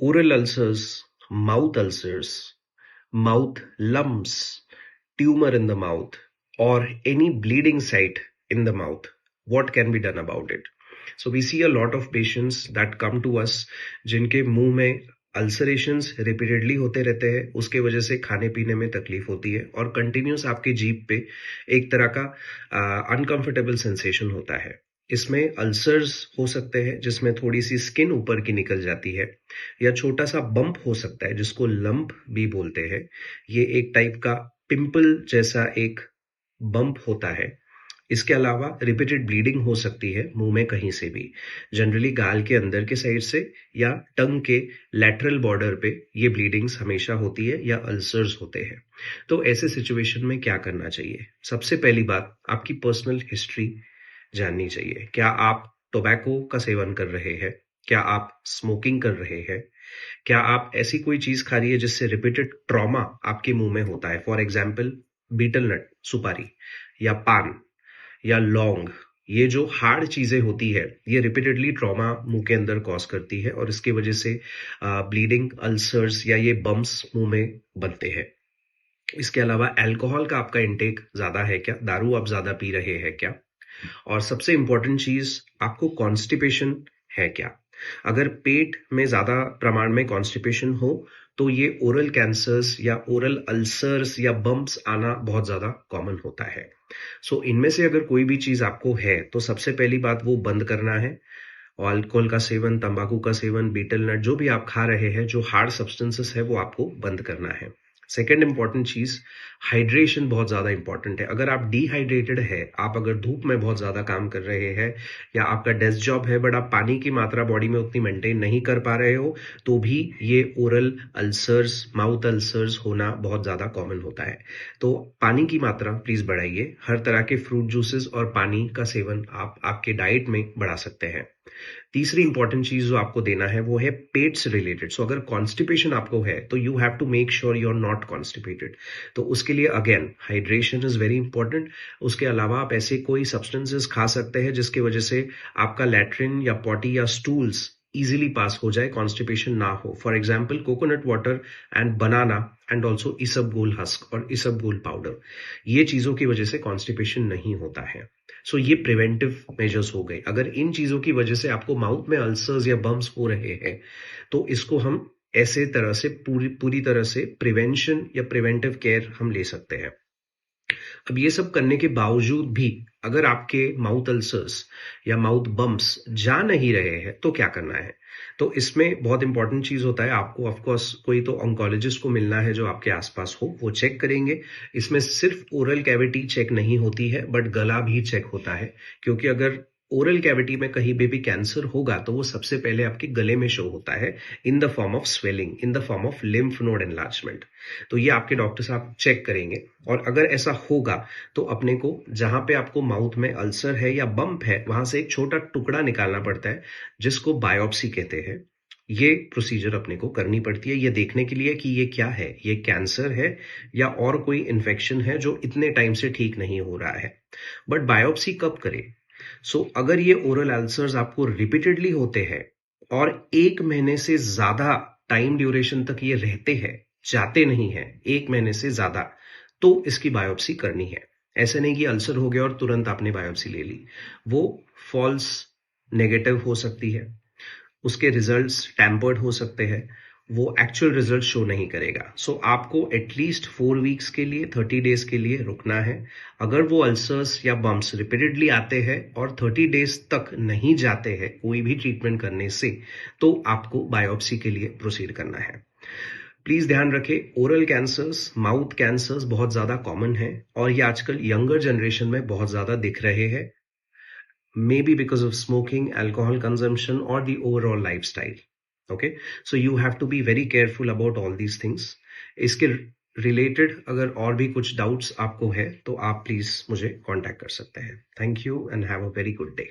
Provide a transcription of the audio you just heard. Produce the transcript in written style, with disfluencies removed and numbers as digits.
oral ulcers, mouth lumps, tumor in the mouth, or any bleeding site in the mouth. What can be done about it? So we see a lot of patients that come to us जिनके मुंह में अल्सरेशंस repeatedly होते रहते हैं, उसके वजह से खाने पीने में तकलीफ होती है और कंटिन्यूस आपकी जीभ पे एक तरह का अनकंफर्टेबल सेंसेशन होता है. इसमें अल्सर्स हो सकते हैं जिसमें थोड़ी सी स्किन ऊपर की निकल जाती है, या छोटा सा बम्प हो सकता है जिसको लंप भी बोलते हैं. ये एक टाइप का पिंपल जैसा एक बम्प होता है. इसके अलावा रिपीटेड ब्लीडिंग हो सकती है मुंह में कहीं से भी, जनरली गाल के अंदर के साइड से या टंग के लैटरल बॉर्डर पे ये ब्लीडिंग्स हमेशा होती है या अल्सर्स होते हैं. तो ऐसे सिचुएशन में क्या करना चाहिए? सबसे पहली बात, आपकी पर्सनल हिस्ट्री जाननी चाहिए. क्या आप टोबैको का सेवन कर रहे हैं? क्या आप स्मोकिंग कर रहे हैं? क्या आप ऐसी कोई चीज खा रही है जिससे रिपीटेड ट्रॉमा आपके मुंह में होता है? फॉर एग्जाम्पल बीटल नट, सुपारी या पान या लौंग. ये जो हार्ड चीजें होती है ये रिपीटेडली ट्रॉमा मुंह के अंदर कॉज करती है और इसकी वजह से ब्लीडिंग, अल्सर्स या ये बम्प्स मुंह में बनते हैं. इसके अलावा अल्कोहल का आपका इंटेक ज्यादा है क्या? दारू आप ज्यादा पी रहे हैं क्या? और सबसे इंपॉर्टेंट चीज, आपको कॉन्स्टिपेशन है क्या? अगर पेट में ज्यादा प्रमाण में कॉन्स्टिपेशन हो तो ये ओरल कैंसर्स या ओरल अल्सर्स या बम्प्स आना बहुत ज्यादा कॉमन होता है. सो इनमें से अगर कोई भी चीज आपको है तो सबसे पहली बात वो बंद करना है. और अल्कोहल का सेवन, तंबाकू का सेवन, बीटल नट, जो भी आप खा रहे हैं, जो हार्ड सब्सटेंसेस है वो आपको बंद करना है. सेकेंड इंपॉर्टेंट चीज, हाइड्रेशन बहुत ज्यादा इंपॉर्टेंट है. अगर आप डिहाइड्रेटेड है, आप अगर धूप में बहुत ज्यादा काम कर रहे हैं या आपका डेस्क जॉब है बट आप पानी की मात्रा बॉडी में उतनी मेंटेन नहीं कर पा रहे हो, तो भी ये ओरल अल्सर्स, माउथ अल्सर्स होना बहुत ज्यादा कॉमन होता है. तो पानी की मात्रा प्लीज बढ़ाइए. हर तरह के फ्रूट जूसेस और पानी का सेवन आप आपके डाइट में बढ़ा सकते हैं. तीसरी इंपॉर्टेंट चीज जो आपको देना है वो है पेट से रिलेटेड. सो अगर कॉन्स्टिपेशन आपको है तो you have to make sure you are not constipated. तो उसके लिए again hydration is very important. उसके अलावा आप ऐसे कोई सब्सटेंसेस खा सकते हैं जिसकी वजह से आपका लैट्रिन या पॉटी या स्टूल्स इजीली पास हो जाए, कॉन्स्टिपेशन ना हो. For example coconut water and banana and also isabgol husk और इसबगोल पाउडर, ये चीजों की वजह से कॉन्स्टिपेशन नहीं होता है. सो ये प्रिवेंटिव मेजर्स हो गए. अगर इन चीजों की वजह से आपको माउथ में अल्सर्स या बम्स हो रहे हैं तो इसको हम ऐसे तरह से पूरी तरह से प्रिवेंशन या प्रिवेंटिव केयर हम ले सकते हैं. अब ये सब करने के बावजूद भी अगर आपके माउथ अल्सर्स या माउथ बम्प्स जा नहीं रहे हैं तो क्या करना है? तो इसमें बहुत इंपॉर्टेंट चीज होता है, आपको ऑफ कोर्स कोई तो ऑन्कोलॉजिस्ट को मिलना है जो आपके आसपास हो, वो चेक करेंगे. इसमें सिर्फ ओरल कैविटी चेक नहीं होती है बट गला भी चेक होता है, क्योंकि अगर ओरल कैविटी में कहीं भी कैंसर होगा तो वो सबसे पहले आपके गले में शो होता है in the form of swelling, in the form of lymph node enlargement. तो ये आपके डॉक्टर साहब चेक करेंगे और अगर ऐसा होगा तो अपने को जहां पे आपको माउथ में अल्सर है या बम्प है वहां से एक छोटा टुकड़ा निकालना पड़ता है जिसको बायोप्सी कहते हैं. ये प्रोसीजर अपने को करनी पड़ती है ये देखने के लिए कि ये क्या है, ये कैंसर है या और कोई इन्फेक्शन है जो इतने टाइम से ठीक नहीं हो रहा है. बट बायोप्सी कब करें? अगर ये ओरल अल्सर्स आपको रिपीटेडली होते हैं और 1 महीने से ज्यादा टाइम ड्यूरेशन तक ये रहते हैं, जाते नहीं है, 1 महीने से ज्यादा, तो इसकी बायोप्सी करनी है. ऐसे नहीं कि अल्सर हो गया और तुरंत आपने बायोप्सी ले ली. वो फॉल्स नेगेटिव हो सकती है, उसके रिजल्ट्स टैम्पर्ड हो सकते हैं, वो एक्चुअल रिजल्ट शो नहीं करेगा. आपको एटलीस्ट 4 वीक्स के लिए, 30 डेज के लिए रुकना है. अगर वो अल्सर्स या बम्प्स रिपीटेडली आते हैं और 30 डेज तक नहीं जाते हैं कोई भी ट्रीटमेंट करने से, तो आपको बायोप्सी के लिए प्रोसीड करना है. प्लीज ध्यान रखें, ओरल कैंसर्स, माउथ कैंसर्स बहुत ज्यादा कॉमन है और ये आजकल यंगर जनरेशन में बहुत ज्यादा दिख रहे हैं, maybe because of smoking, alcohol consumption, or the overall lifestyle. Okay, so you have to be very careful about all these things. इसके रिलेटेड अगर और भी कुछ डाउट्स आपको है तो आप प्लीज मुझे कांटेक्ट कर सकते हैं. Thank you and have a very good day.